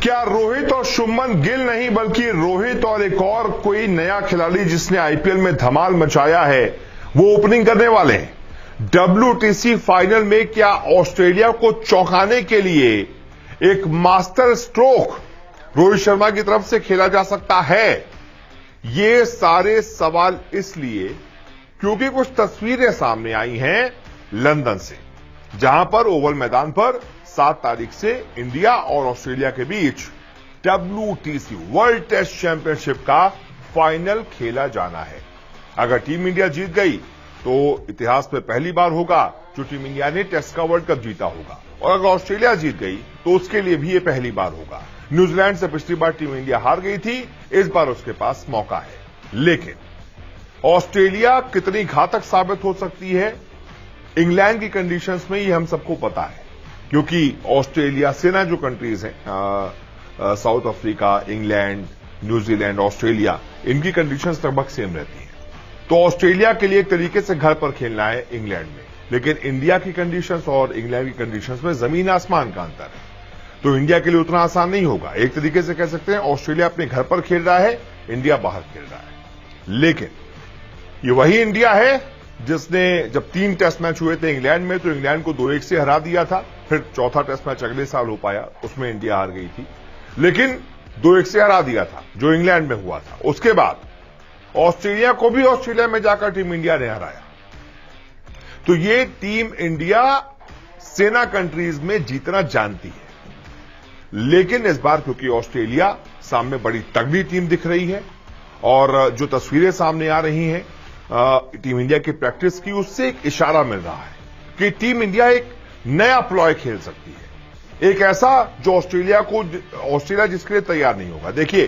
क्या रोहित और शुभमन गिल नहीं बल्कि रोहित और एक और कोई नया खिलाड़ी जिसने आईपीएल में धमाल मचाया है वो ओपनिंग करने वाले हैं। WTC फाइनल में क्या ऑस्ट्रेलिया को चौंकाने के लिए एक मास्टर स्ट्रोक रोहित शर्मा की तरफ से खेला जा सकता है? ये सारे सवाल इसलिए क्योंकि कुछ तस्वीरें सामने आई हैं लंदन से, जहां पर ओवल मैदान पर 7 तारीख से इंडिया और ऑस्ट्रेलिया के बीच WTC वर्ल्ड टेस्ट चैंपियनशिप का फाइनल खेला जाना है। अगर टीम इंडिया जीत गई तो इतिहास में पहली बार होगा जो टीम इंडिया ने टेस्ट का वर्ल्ड कप जीता होगा, और अगर ऑस्ट्रेलिया जीत गई तो उसके लिए भी यह पहली बार होगा। न्यूजीलैंड से पिछली बार टीम इंडिया हार गई थी, इस बार उसके पास मौका है। लेकिन ऑस्ट्रेलिया कितनी घातक साबित हो सकती है इंग्लैंड की कंडीशंस में, ये हम सबको पता है, क्योंकि ऑस्ट्रेलिया से ना जो कंट्रीज हैं south Africa, England, New Zealand, Australia, इनकी कंडीशंस लगभग सेम रहती हैं। तो ऑस्ट्रेलिया के लिए एक तरीके से घर पर खेलना है इंग्लैंड में, लेकिन इंडिया की कंडीशंस और इंग्लैंड की कंडीशंस में जमीन आसमान का अंतर है। तो इंडिया के लिए उतना आसान नहीं होगा। एक तरीके से कह सकते हैं ऑस्ट्रेलिया अपने घर पर खेल रहा है, इंडिया बाहर खेल रहा है। लेकिन ये वही इंडिया है जिसने जब 3 टेस्ट मैच हुए थे इंग्लैंड में तो इंग्लैंड को 2-1 से हरा दिया था। फिर चौथा टेस्ट मैच अगले साल हो पाया, उसमें इंडिया हार गई थी, लेकिन 2-1 से हरा दिया था जो इंग्लैंड में हुआ था। उसके बाद ऑस्ट्रेलिया को भी ऑस्ट्रेलिया में जाकर टीम इंडिया ने हराया। तो ये टीम इंडिया सेना कंट्रीज में जीतना जानती है, लेकिन इस बार क्योंकि ऑस्ट्रेलिया सामने बड़ी तगड़ी टीम दिख रही है और जो तस्वीरें सामने आ रही हैं टीम इंडिया की प्रैक्टिस की, उससे एक इशारा मिल रहा है कि टीम इंडिया एक नया प्लॉय खेल सकती है, एक ऐसा जो ऑस्ट्रेलिया जिसके लिए तैयार नहीं होगा। देखिए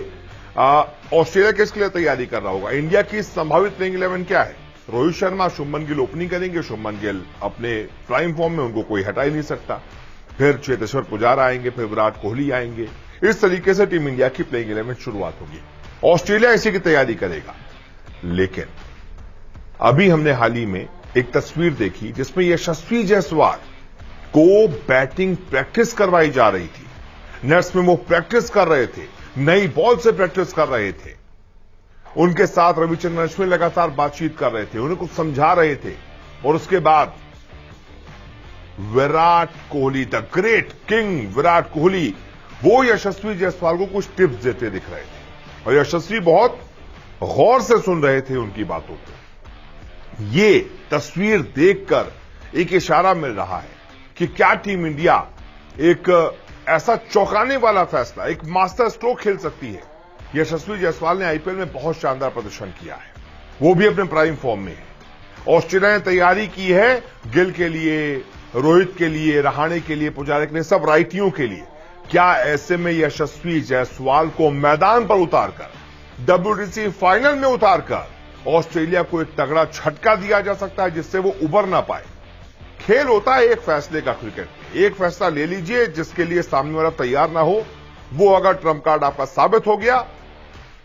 ऑस्ट्रेलिया किसके लिए तैयारी कर रहा होगा? इंडिया की संभावित प्लेइंग 11 क्या है? रोहित शर्मा, शुभमन गिल ओपनिंग करेंगे। शुभमन गिल अपने प्राइम फॉर्म में, उनको कोई हटा ही नहीं सकता। फिर चेतेश्वर पुजारा आएंगे, फिर विराट कोहली आएंगे। इस तरीके से टीम इंडिया की प्लेइंग 11 शुरुआत होगी। ऑस्ट्रेलिया इसी की तैयारी करेगा। लेकिन अभी हमने हाल ही में एक तस्वीर देखी जिसमें यशस्वी जायसवाल को बैटिंग प्रैक्टिस करवाई जा रही थी। नेट्स में वो प्रैक्टिस कर रहे थे, नई बॉल से प्रैक्टिस कर रहे थे। उनके साथ रविचंद्रन अश्विन लगातार बातचीत कर रहे थे, उन्हें कुछ समझा रहे थे। और उसके बाद Virat Kohli, the great king Virat Kohli, वो यशस्वी जायसवाल को कुछ टिप्स देते दिख रहे थे और यशस्वी बहुत गौर से सुन रहे थे उनकी बातों को। ये तस्वीर देखकर एक इशारा मिल रहा है कि क्या टीम इंडिया एक ऐसा चौंकाने वाला फैसला, एक मास्टर स्ट्रोक खेल सकती है। यशस्वी जायसवाल ने आईपीएल में बहुत शानदार प्रदर्शन किया है, वो भी अपने प्राइम फॉर्म में है। ऑस्ट्रेलिया ने तैयारी की है गिल के लिए, रोहित के लिए, रहाणे के लिए, पुजारा के लिए, सब राइटियों के लिए। क्या ऐसे में यशस्वी जायसवाल को मैदान पर उतारकर, WTC फाइनल में उतारकर ऑस्ट्रेलिया को एक तगड़ा झटका दिया जा सकता है जिससे वो उबर ना पाए? खेल होता है एक फैसले का क्रिकेट में। एक फैसला ले लीजिए जिसके लिए सामने वाला तैयार ना हो, वो अगर ट्रम्प कार्ड आपका साबित हो गया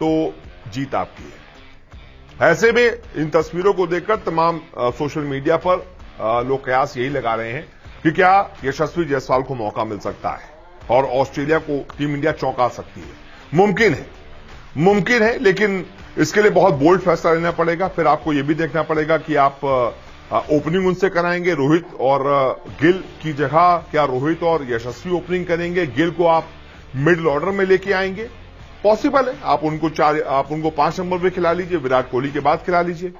तो जीत आपकी है। ऐसे में इन तस्वीरों को देखकर तमाम सोशल मीडिया पर लोग कयास यही लगा रहे हैं कि क्या यशस्वी जायसवाल को मौका मिल सकता है और ऑस्ट्रेलिया को टीम इंडिया चौंका सकती है। मुमकिन है, लेकिन इसके लिए बहुत बोल्ड फैसला लेना पड़ेगा। फिर आपको यह भी देखना पड़ेगा कि आप ओपनिंग उनसे कराएंगे रोहित और गिल की जगह, क्या रोहित और यशस्वी ओपनिंग करेंगे, गिल को आप मिडिल ऑर्डर में लेके आएंगे? पॉसिबल है। आप उनको 5 नंबर पे खिला लीजिए, विराट कोहली के बाद खिला लीजिए।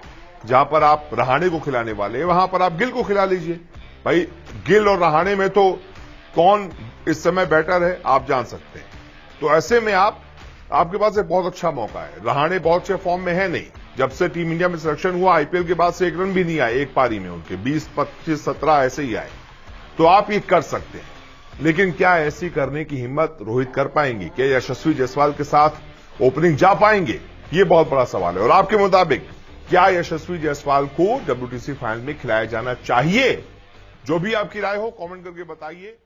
जहां पर आप रहाणे को खिलाने वाले हैं वहां पर आप गिल को खिला लीजिए। भाई गिल और रहाणे में तो कौन इस समय बेटर है आप जान सकते हैं। तो ऐसे में आपके पास एक बहुत अच्छा मौका है। रहाणे बहुत अच्छे फॉर्म में है नहीं, जब से टीम इंडिया में सिलेक्शन हुआ आईपीएल के बाद से 1 रन भी नहीं आए एक पारी में उनके, 20, 25, 17 ऐसे ही आए। तो आप ये कर सकते हैं, लेकिन क्या ऐसी करने की हिम्मत रोहित कर पाएंगे? क्या यशस्वी जायसवाल के साथ ओपनिंग जा पाएंगे? ये बहुत बड़ा सवाल है। और आपके मुताबिक क्या यशस्वी जायसवाल को WTC फाइनल में खिलाया जाना चाहिए? जो भी आपकी राय हो कमेंट करके बताइए।